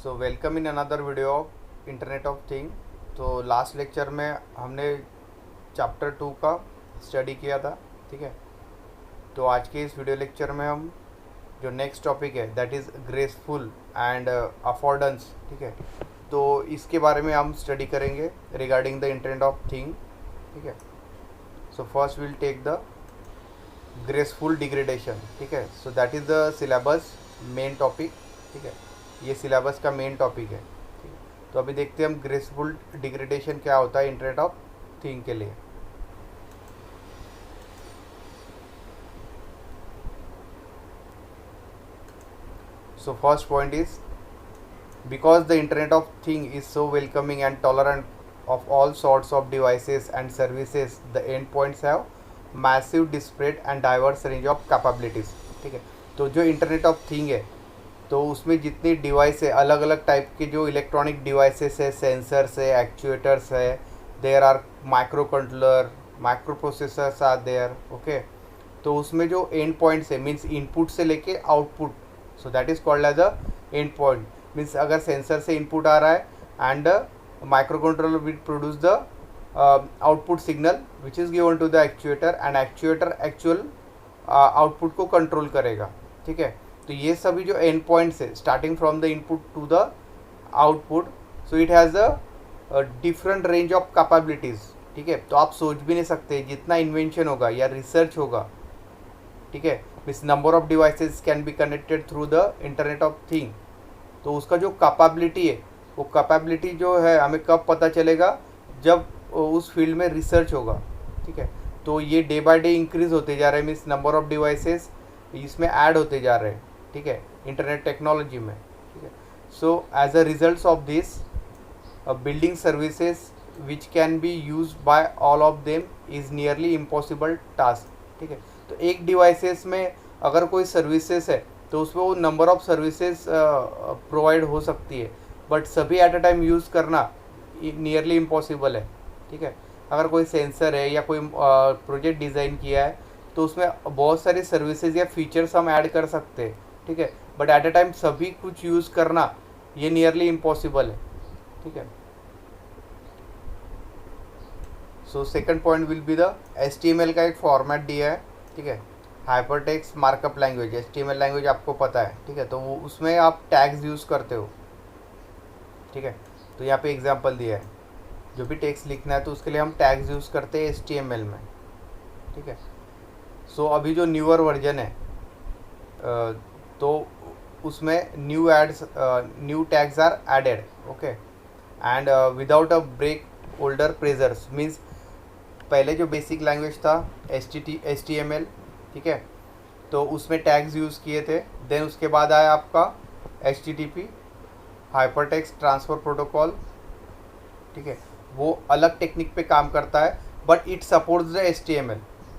So welcome in another video of internet of thing. तो last lecture में हमने chapter 2 का स्टडी किया था, ठीक है। तो आज के इस वीडियो लेक्चर में हम जो नेक्स्ट टॉपिक है that is graceful and affordance, ठीक है। तो इसके बारे में हम स्टडी करेंगे regarding the internet of thing, ठीक है। So first will take the graceful degradation, ठीक है। So that is the syllabus main topic, ठीक है। ये सिलेबस का मेन टॉपिक है, ठीक है। तो अभी देखते हैं हम ग्रेसफुल डिग्रेडेशन क्या होता है इंटरनेट ऑफ थिंग के लिए। So first point is because the internet of thing is so welcoming and tolerant of all sorts of devices and services, the endpoints have massive disparate and diverse range of capabilities, ठीक है। तो जो internet of thing है तो उसमें जितनी device है, अलग अलग टाइप के जो इलेक्ट्रॉनिक डिवाइसेस है, सेंसर्स है, एक्चुएटर्स है, there are micro controller, micro processors are there, okay. तो उसमें जो एंड पॉइंट्स है मीन्स इनपुट से लेके output, so that is called as a end point. Means अगर सेंसर से इनपुट आ रहा है and microcontroller will produce the output signal which is given to the actuator and actuator actual output को control करेगा, ठीक है। तो ये सभी जो end points है starting from the input to the output, so it has a different range of capabilities, ठीक है। तो आप सोच भी नहीं सकते जितना इन्वेंशन होगा या रिसर्च होगा, ठीक है, means number of devices can be connected through the internet of thing. तो उसका जो कैपेबिलिटी है वो कैपेबिलिटी जो है हमें कब पता चलेगा, जब उस फील्ड में रिसर्च होगा, ठीक है। तो ये डे बाय डे इंक्रीज होते जा रहे हैं, मीन्स नंबर ऑफ डिवाइसेस इसमें ऐड होते जा रहे हैं, ठीक है, इंटरनेट टेक्नोलॉजी में, ठीक है। So as a result of this building services which can be use by all of them is nearly impossible task, ठीक है। तो एक डिवाइसेस में अगर कोई सर्विसेज है तो उसमें वो नंबर ऑफ सर्विसेज प्रोवाइड हो सकती है, बट सभी एट अ टाइम यूज़ करना नियरली इम्पॉसिबल है, ठीक है। अगर कोई सेंसर है या कोई प्रोजेक्ट डिज़ाइन किया है तो उसमें बहुत सारी सर्विसेज या फीचर्स हम ऐड कर सकते हैं, ठीक है, बट एट अ टाइम सभी कुछ यूज़ करना ये नियरली इम्पॉसिबल है, ठीक है। So second point will be the HTML का एक फॉर्मेट दिया है, ठीक है, hypertext markup language. HTML language आपको पता है, ठीक है। तो वो उसमें आप टैग्स यूज़ करते हो, ठीक है। तो यहाँ पे एग्जांपल दिया है, जो भी टेक्स्ट लिखना है तो उसके लिए हम टैग्स यूज़ करते हैं HTML में, ठीक है। सो अभी जो न्यूअर वर्जन है तो उसमें new tags are added, okay, and without a break older parsers. Means पहले जो बेसिक लैंग्वेज था HTML, ठीक है, तो उसमें टैग्स यूज़ किए थे। देन उसके बाद आया आपका HTTP, हाइपरटेक्स्ट ट्रांसफ़र प्रोटोकॉल, ठीक है। वो अलग टेक्निक पे काम करता है but it supports the HTML।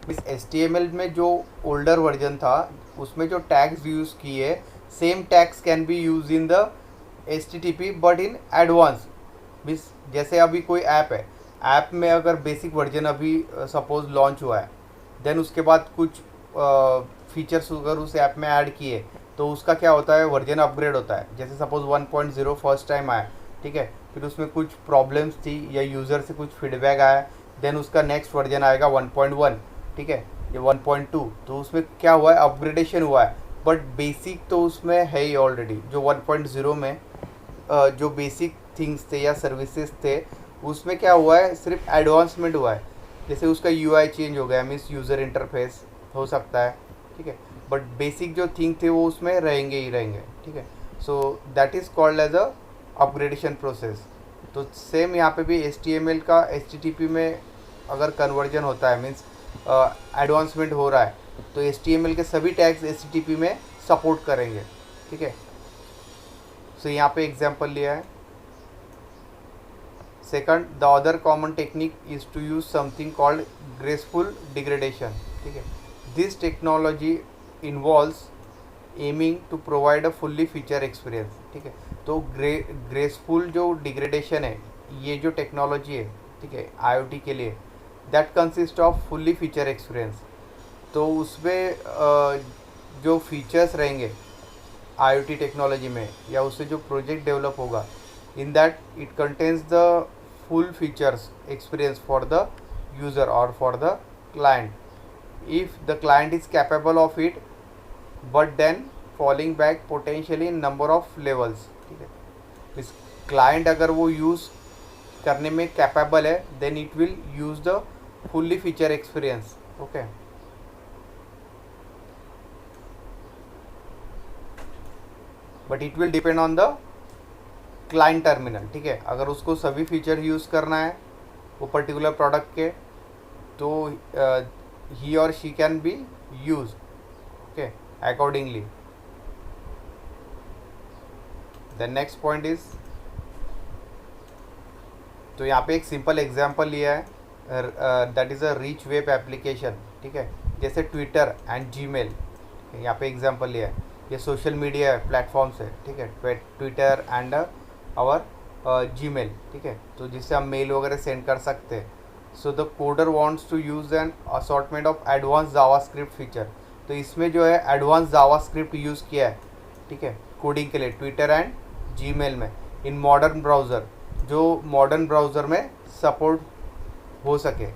इस HTML में जो ओल्डर वर्जन था उसमें जो टैग्स यूज़ किए, same tags can be use in the HTTP but in advance. Means जैसे अभी कोई ऐप है, ऐप में अगर बेसिक वर्जन अभी सपोज लॉन्च हुआ है, देन उसके बाद कुछ फीचर्स अगर उस ऐप में ऐड किए तो उसका क्या होता है, वर्जन अपग्रेड होता है। जैसे सपोज 1.0 फर्स्ट टाइम आया, ठीक है, फिर उसमें कुछ प्रॉब्लम्स थी या यूज़र से कुछ फीडबैक आया, देन उसका नेक्स्ट वर्जन आएगा 1.1, ठीक है, ये 1.2। तो उसमें क्या हुआ है, अपग्रेडेशन हुआ है, बट बेसिक तो उसमें है ही ऑलरेडी। जो 1.0 में जो बेसिक थिंग्स थे या सर्विसेज थे उसमें क्या हुआ है, सिर्फ एडवांसमेंट हुआ है। जैसे उसका UI चेंज हो गया, मीन्स यूज़र इंटरफेस हो सकता है, ठीक है, बट बेसिक जो थिंग थे वो उसमें रहेंगे ही रहेंगे, ठीक है। So that is called as a upgradation process. तो सेम यहाँ पे भी HTML का HTTP में अगर कन्वर्जन होता है, मीन्स एडवांसमेंट हो रहा है, तो HTML के सभी टैग्स HTTP में सपोर्ट करेंगे, ठीक है। सो यहाँ पे एग्जांपल लिया है। Second, the other common technique is to use something called graceful degradation, ठीक है। This technology involves aiming to provide a fully feature experience, ठीक है। तो ग्रेसफुल जो डिग्रेडेशन है, ये जो टेक्नोलॉजी है, ठीक है, IoT के लिए, that consist off fully feature experience. तो उसमें जो फीचर्स रहेंगे IoT टेक्नोलॉजी में या उससे जो प्रोजेक्ट डेवलप होगा, in that it contains the full features experience for the user और for the client, if the client is capable of it, but then falling back potentially in number of levels. ठीक है, इस client अगर वो use करने में capable है, then it will use the fully feature experience. Okay, but it will depend on the client terminal. ठीक है, अगर उसको सभी फीचर यूज़ करना है वो पर्टिकुलर प्रोडक्ट के, तो he or she can be used, okay, accordingly. The next point is, तो यहाँ पे एक सिंपल एग्जांपल लिया है, that is a rich web application. ठीक है, जैसे ट्विटर एंड जीमेल, यहाँ पे एग्जांपल लिया है. ये सोशल मीडिया प्लेटफॉर्म्स है. ठीक है, ट्विटर एंड आवर जीमेल. ठीक है, तो जिससे हम मेल वगैरह सेंड कर सकते हैं. So the coder wants to use an assortment of advance JavaScript feature. तो इसमें जो है एडवांस जावास्क्रिप्ट यूज़ किया है. ठीक है, कोडिंग के लिए ट्विटर एंड जीमेल में इन मॉडर्न ब्राउज़र, जो मॉडर्न ब्राउज़र में सपोर्ट हो सके.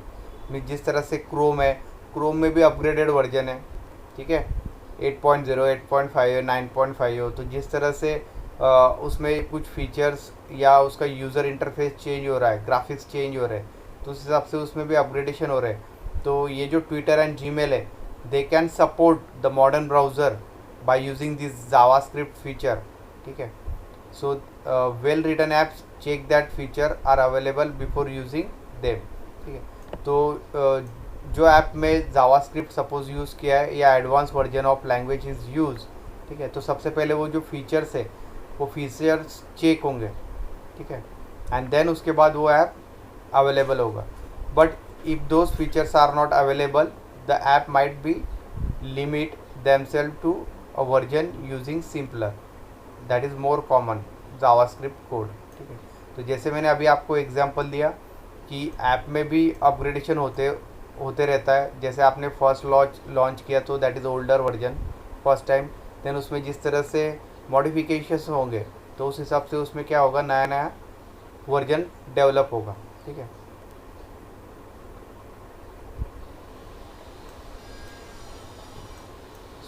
जिस तरह से क्रोम है, क्रोम में भी अपग्रेडेड वर्जन है. ठीक है, 8.0, 8.5, 9.5 हो. तो जिस तरह से उसमें कुछ फीचर्स या उसका यूज़र इंटरफेस चेंज हो रहा है, ग्राफिक्स चेंज हो रहे हैं, तो उस हिसाब से उसमें भी अपग्रेडेशन हो रहे हैं. तो ये जो ट्विटर एंड जीमेल है, they can support the modern browser by using this JavaScript feature. ठीक है, so well written apps check that feature are available before using them. ठीक है, तो जो ऐप में जावास्क्रिप्ट सपोज यूज़ किया है या advance version of language is use. ठीक है, तो सबसे पहले वो जो फीचर्स है वो फीचर्स चेक होंगे. ठीक है, एंड देन उसके बाद वो ऐप अवेलेबल होगा. But if those features are not available, the app might be limit themselves to a version using simpler, that is more common JavaScript code. ठीक है, तो जैसे मैंने अभी आपको एग्जांपल दिया कि ऐप में भी अपग्रेडेशन होते रहता है. जैसे आपने फर्स्ट लॉन्च किया तो that is older version first time, then उसमें जिस तरह से मॉडिफिकेशंस होंगे तो उस हिसाब से उसमें क्या होगा, नया नया वर्जन डेवलप होगा. ठीक है,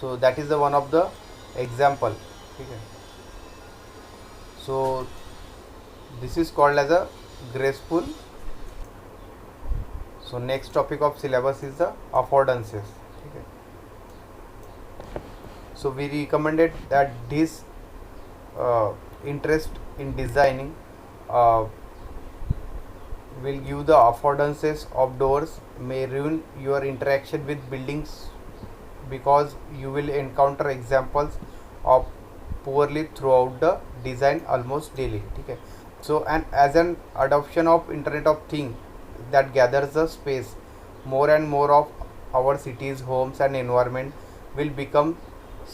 so that is the one of the example. ठीक है, so this is called as a graceful. So next topic of syllabus is the affordances. ठीक है, so we recommended that this interest in designing will give the affordances of doors, may ruin your interaction with buildings because you will encounter examples of poorly throughout the design almost daily. ठीक है, so and as an adoption of internet of things that gathers the space, more and more of our cities, homes and environment will become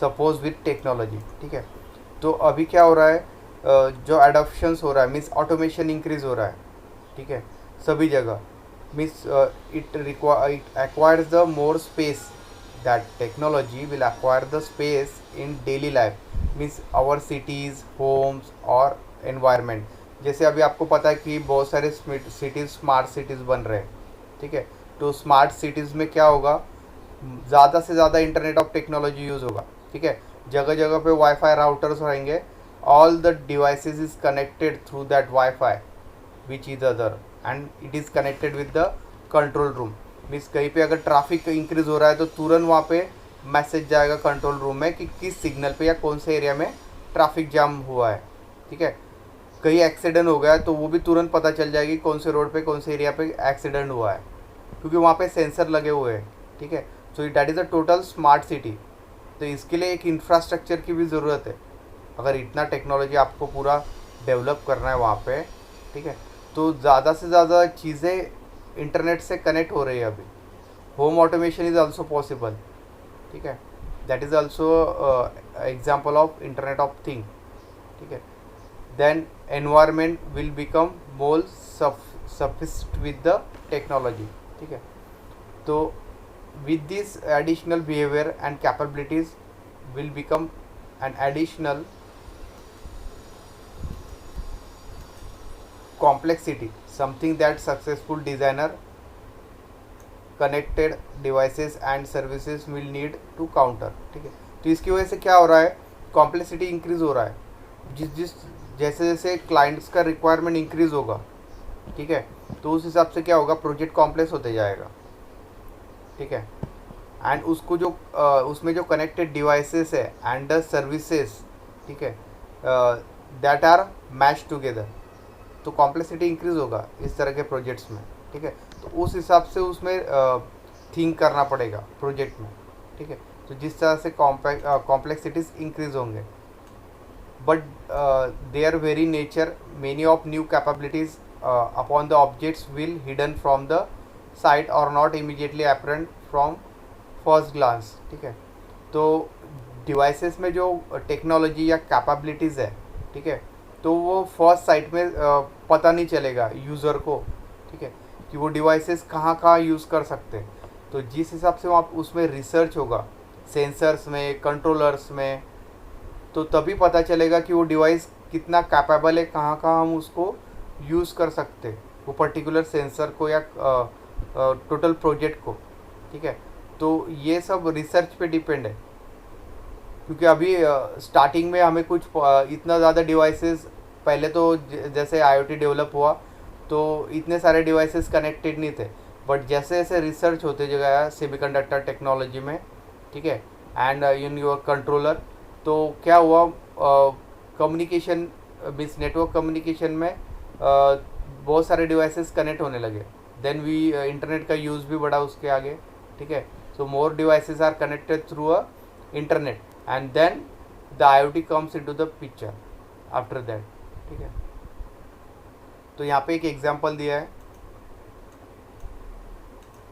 suppose with technology. ठीक है, तो अभी क्या हो रहा है, जो एडॉप्शंस हो रहा है मीन्स ऑटोमेशन इंक्रीज हो रहा है. ठीक है, सभी जगह means it acquires the more space, that technology will acquire the space in daily life, means our cities, homes और एनवायरनमेंट. जैसे अभी आपको पता है कि बहुत सारे सिटीज़ स्मार्ट सिटीज़ बन रहे हैं. ठीक है, तो स्मार्ट सिटीज़ में क्या होगा, ज़्यादा से ज़्यादा इंटरनेट ऑफ टेक्नोलॉजी यूज़ होगा. ठीक है, जगह जगह पे वाईफाई राउटर्स रहेंगे. All the devices is connected through that wifi which is other and it is connected with the control room. Means कहीं पे अगर ट्रैफिक इंक्रीज हो रहा है तो तुरंत वहाँ पे मैसेज जाएगा कंट्रोल रूम में कि किस सिग्नल पे या कौन से एरिया में ट्रैफिक जाम हुआ है. ठीक है, कहीं एक्सीडेंट हो गया है तो वो भी तुरंत पता चल जाएगी कौन से रोड पे कौन से एरिया पे एक्सीडेंट हुआ है, क्योंकि वहाँ पे सेंसर लगे हुए हैं. ठीक है, so that is a total smart city. तो इसके लिए एक इंफ्रास्ट्रक्चर की भी ज़रूरत है. अगर इतना टेक्नोलॉजी आपको पूरा डेवलप करना है वहाँ पे, ठीक है, तो ज़्यादा से ज़्यादा चीज़ें इंटरनेट से कनेक्ट हो रही है. अभी home automation is also possible. ठीक है, that is also example of internet of thing. ठीक है, then environment will become more sophist with the technology. ठीक है, तो with this additional behavior and capabilities will become an additional complexity, something that successful designer connected devices and services will need to counter. ठीक है, तो इसकी वजह से क्या हो रहा है, कॉम्प्लेक्सिटी इंक्रीज हो रहा है। जिस जैसे जैसे क्लाइंट्स का रिक्वायरमेंट इंक्रीज होगा, ठीक है, तो उस हिसाब से क्या होगा, प्रोजेक्ट कॉम्प्लेक्स होते जाएगा। ठीक है, एंड उसको जो उसमें जो कनेक्टेड डिवाइसेस है एंड द सर्विसेज, ठीक है, दैट आर मैच टुगेदर, तो कॉम्प्लेक्सिटी इंक्रीज होगा इस तरह के प्रोजेक्ट्स में। ठीक है, तो उस हिसाब से उसमें थिंक करना पड़ेगा प्रोजेक्ट में। ठीक है, तो जिस तरह से कॉम्प्लेक्सिटीज इंक्रीज होंगे, but there very nature many of new capabilities upon the objects will hidden from the sight और not immediately apparent from first glance. ठीक है, तो डिवाइसेस में जो टेक्नोलॉजी या कैपेबिलिटीज़ है, ठीक है, तो वो फर्स्ट साइट में पता नहीं चलेगा यूज़र को। ठीक है, कि वो डिवाइसेस कहाँ कहाँ यूज़ कर सकते हैं। तो जिस हिसाब से वहाँ उसमें रिसर्च होगा सेंसर्स में, कंट्रोलर्स में, तो तभी पता चलेगा कि वो डिवाइस कितना कैपेबल है, कहाँ कहाँ हम उसको यूज़ कर सकते हैं, वो पर्टिकुलर सेंसर को या टोटल प्रोजेक्ट को। ठीक है, तो ये सब रिसर्च पे डिपेंड है, क्योंकि अभी स्टार्टिंग में हमें कुछ इतना ज़्यादा डिवाइसेस, पहले तो जैसे आईओटी डेवलप हुआ तो इतने सारे डिवाइसेस कनेक्टेड नहीं थे, बट जैसे जैसे रिसर्च होते गया सेमीकंडक्टर टेक्नोलॉजी में, ठीक है, एंड इन योर कंट्रोलर, तो क्या हुआ, कम्युनिकेशन मीन्स नेटवर्क कम्युनिकेशन में बहुत सारे डिवाइसेस कनेक्ट होने लगे। देन वी इंटरनेट का यूज़ भी बढ़ा उसके आगे। ठीक है, सो more devices are connected through a internet and then the IoT comes into the picture after that. ठीक है, तो यहाँ पे एक एग्जांपल दिया है,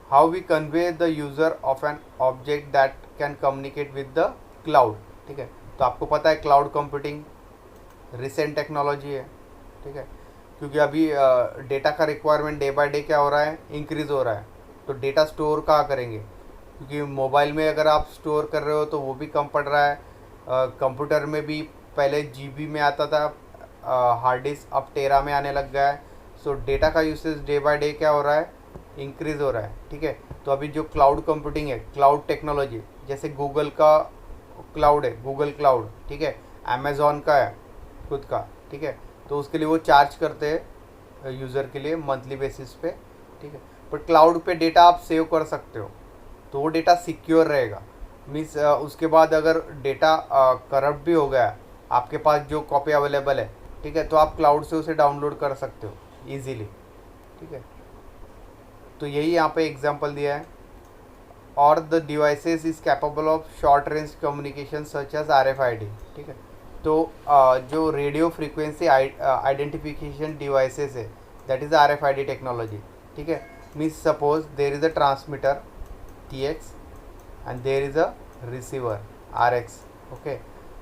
how we convey the user of an object that can communicate with the cloud. ठीक है, तो आपको पता है क्लाउड कंप्यूटिंग रिसेंट टेक्नोलॉजी है। ठीक है, क्योंकि अभी डेटा का रिक्वायरमेंट डे बाय डे क्या हो रहा है, इंक्रीज़ हो रहा है। तो डेटा स्टोर कहाँ करेंगे, क्योंकि मोबाइल में अगर आप स्टोर कर रहे हो तो वो भी कम पड़ रहा है। कंप्यूटर में भी पहले जीबी में आता था, हार्ड डिस्क अब टेरा में आने लग गया है। सो डेटा का यूसेज डे बाय डे क्या हो रहा है, इंक्रीज़ हो रहा है। ठीक है, तो अभी जो क्लाउड कंप्यूटिंग है, क्लाउड टेक्नोलॉजी, जैसे गूगल का क्लाउड है, गूगल क्लाउड, ठीक है, अमेज़ॉन का है खुद का। ठीक है, तो उसके लिए वो चार्ज करते हैं यूज़र के लिए मंथली बेसिस पे। ठीक है, पर क्लाउड पे डेटा आप सेव कर सकते हो, तो वो डेटा सिक्योर रहेगा। मीन्स उसके बाद अगर डेटा करप्ट भी हो गया, आपके पास जो कॉपी अवेलेबल है, ठीक है, तो आप क्लाउड से उसे डाउनलोड कर सकते हो ईजीली। ठीक है, तो यही यहाँ पे एग्जांपल दिया है। और the devices is capable of short range communication such as RFID। ठीक है, तो जो रेडियो फ्रीक्वेंसी आइडेंटिफिकेशन डिवाइसेस है, दैट इज़ RFID टेक्नोलॉजी। ठीक है, means suppose there is a transmitter TX and there is a receiver RX। Okay,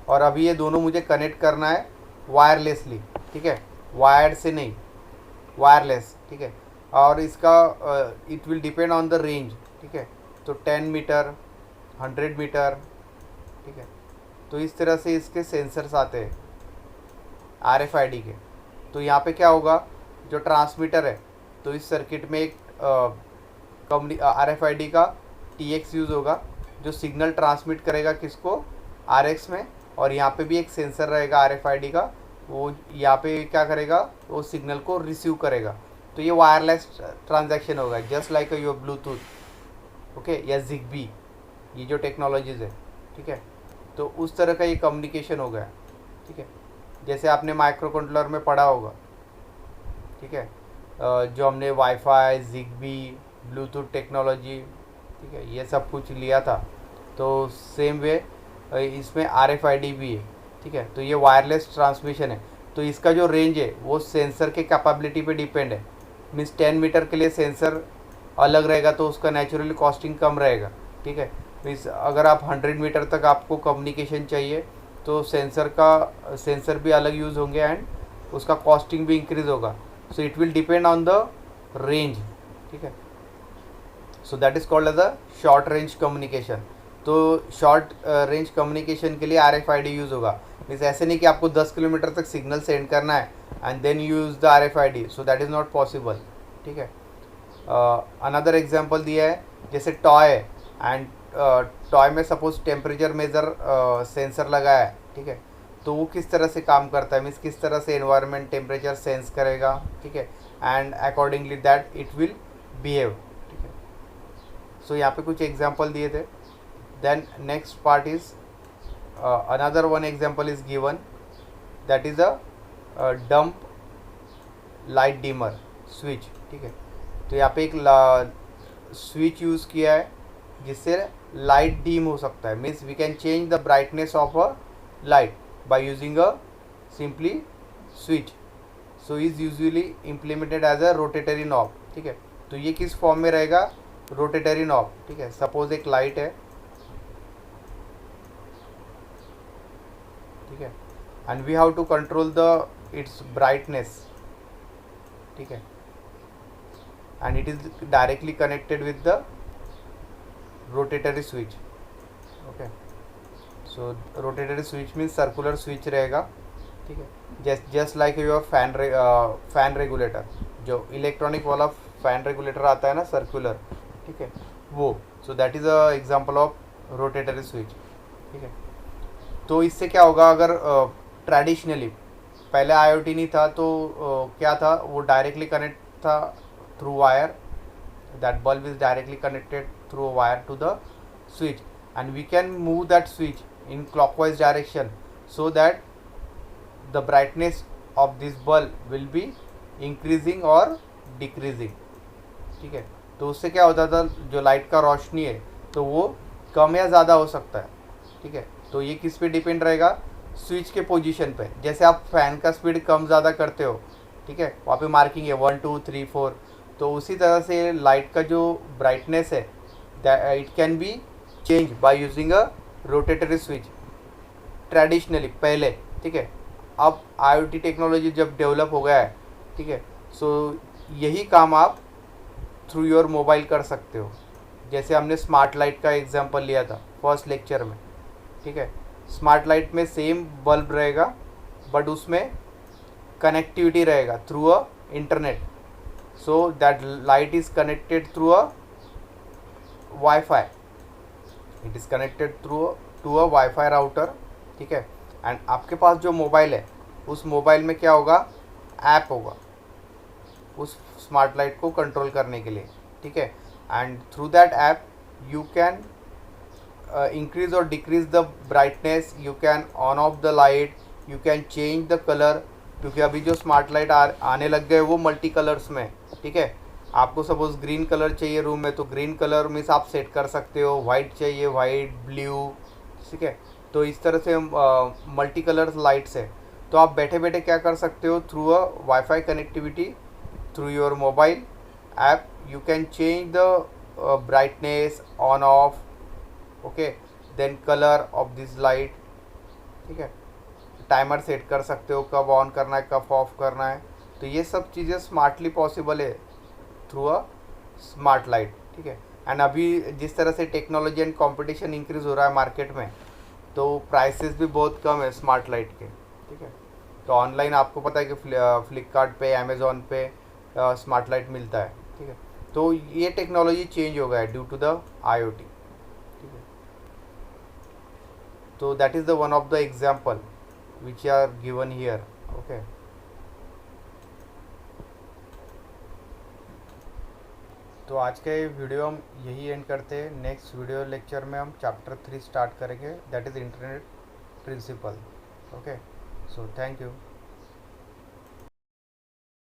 और अभी ये दोनों मुझे कनेक्ट करना है वायरलेसली। ठीक है, वायर्ड से नहीं, वायरलेस। ठीक है, और इसका it will depend on the range. ठीक है, तो 10 मीटर, 100 मीटर। ठीक है, तो इस तरह से इसके सेंसर्स आते हैं RFID के। तो यहाँ पे क्या होगा, जो ट्रांसमीटर है, तो इस सर्किट में एक RFID का TX यूज़ होगा, जो सिग्नल ट्रांसमिट करेगा किसको, RX में। और यहाँ पे भी एक सेंसर रहेगा RFID का, वो यहाँ पे क्या करेगा, वो सिग्नल को रिसीव करेगा। तो ये वायरलेस ट्रांजैक्शन होगा, just like your Bluetooth, okay, या ZigBee, ये जो टेक्नोलॉजीज़ है। ठीक है, तो उस तरह का ये कम्युनिकेशन हो गया। ठीक है, जैसे आपने माइक्रो कंट्रोलर में पढ़ा होगा। ठीक है, जो हमने वाईफाई, ZigBee, ब्लूटूथ टेक्नोलॉजी, ठीक है, ये सब कुछ लिया था, तो सेम वे इसमें RFID भी है। ठीक है, तो ये वायरलेस ट्रांसमिशन है, तो इसका जो रेंज है वो सेंसर के कैपेबिलिटी पे डिपेंड है। मीन्स 10 मीटर के लिए सेंसर अलग रहेगा, तो उसका नेचुरली कॉस्टिंग कम रहेगा। ठीक है, मीन्स अगर आप 100 मीटर तक आपको कम्युनिकेशन चाहिए, तो सेंसर भी अलग यूज़ होंगे एंड उसका कॉस्टिंग भी इंक्रीज़ होगा। So it will depend on the range. ठीक है, so that is called as a short range communication. तो शॉर्ट रेंज कम्युनिकेशन के लिए RFID यूज़ होगा। मीन्स ऐसे नहीं कि आपको 10 किलोमीटर तक सिग्नल सेंड करना है and then use the RFID, so that is not possible. ठीक है। अनदर एग्जांपल दिया है जैसे टॉय एंड टॉय में सपोज टेम्परेचर मेज़र सेंसर लगा है। ठीक है। तो वो किस तरह से काम करता है, मीन्स किस तरह से एनवायरनमेंट टेम्परेचर सेंस करेगा। ठीक है। And accordingly that it will behave. ठीक है। सो यहाँ पे कुछ एग्जांपल दिए थे। Then next part is another one example is given, that is a dumb light dimmer switch. ठीक है। तो यहाँ पे एक स्विच यूज़ किया है जिससे लाइट डीम हो सकता है। Means we can change the brightness of a light by using a simply switch. So is usually implemented as a rotary knob. ठीक है। तो ये किस फॉर्म में रहेगा, रोटेटरी नॉब। ठीक है। सपोज एक लाइट है, ठीक है, and we have to control the its brightness. ठीक है। And it is directly connected with the rotary switch. Okay. So rotary switch means circular switch रहेगा। ठीक है। Just like your fan regulator, जो इलेक्ट्रॉनिक वाला फैन रेगुलेटर आता है ना सर्कुलर। ठीक है। वो, so that is a example of rotary switch. ठीक है। तो इससे क्या होगा, अगर ट्रेडिशनली पहले IoT नहीं था तो क्या था, वो डायरेक्टली कनेक्ट था through wire. that bulb is directly connected through a wire to the switch, and we can move that switch in clockwise direction so that the brightness of this bulb will be increasing or decreasing। ठीक है। तो उससे क्या होता था, जो light का रोशनी है तो वो कम या ज़्यादा हो सकता है। ठीक है। तो ये किस पे डिपेंड रहेगा, स्विच के पोजीशन पे। जैसे आप फैन का स्पीड कम ज़्यादा करते हो, ठीक है, वहाँ पे मार्किंग है 1 2 3 4, तो उसी तरह से लाइट का जो ब्राइटनेस है it can be change by using a rotary switch traditionally पहले। ठीक है। अब IoT टेक्नोलॉजी जब डेवलप हो गया है, ठीक है, सो यही काम आप थ्रू योर मोबाइल कर सकते हो। जैसे हमने स्मार्ट लाइट का एग्जांपल लिया था फर्स्ट लेक्चर में। ठीक है। स्मार्ट लाइट में सेम बल्ब रहेगा बट उसमें कनेक्टिविटी रहेगा through a internet. so that light is connected through a Wi-Fi, it is connected through to a Wi-Fi router। ठीक है। एंड आपके पास जो मोबाइल है उस मोबाइल में क्या होगा, ऐप होगा उस स्मार्ट लाइट को कंट्रोल करने के लिए। ठीक है। And through that app you can increase और decrease the brightness, you can on off the light, you can change the colour, क्योंकि अभी जो स्मार्ट लाइट आने लग गए वो मल्टी कलर्स में। ठीक है। आपको सपोज ग्रीन कलर चाहिए रूम में तो ग्रीन कलर में आप सेट कर सकते हो, वाइट चाहिए वाइट, ब्लू। ठीक है। तो इस तरह से मल्टी कलर्स लाइट्स है। तो आप बैठे बैठे क्या कर सकते हो, through a wifi connectivity through your mobile app you can change the brightness on off, okay, then colour of this light. ठीक है। टाइमर सेट कर सकते हो कब ऑन करना है कब ऑफ करना है। तो ये सब चीज़ें स्मार्टली पॉसिबल है थ्रू अ स्मार्ट लाइट। ठीक है। एंड अभी जिस तरह से टेक्नोलॉजी एंड कंपटीशन इंक्रीज़ हो रहा है मार्केट में, तो प्राइसेस भी बहुत कम है स्मार्ट लाइट के। ठीक है। तो ऑनलाइन आपको पता है कि फ्लिपकार्ट पे, अमेज़ॉन पे स्मार्ट लाइट मिलता है। ठीक है। तो ये टेक्नोलॉजी चेंज हो गया है ड्यू टू द IoT। ठीक है। तो that is the one of the example which are given here। okay। तो आज का ये वीडियो हम यही एंड करते हैं। नेक्स्ट वीडियो लेक्चर में हम चैप्टर 3 स्टार्ट करेंगे, that is internet principle. Okay. So thank you.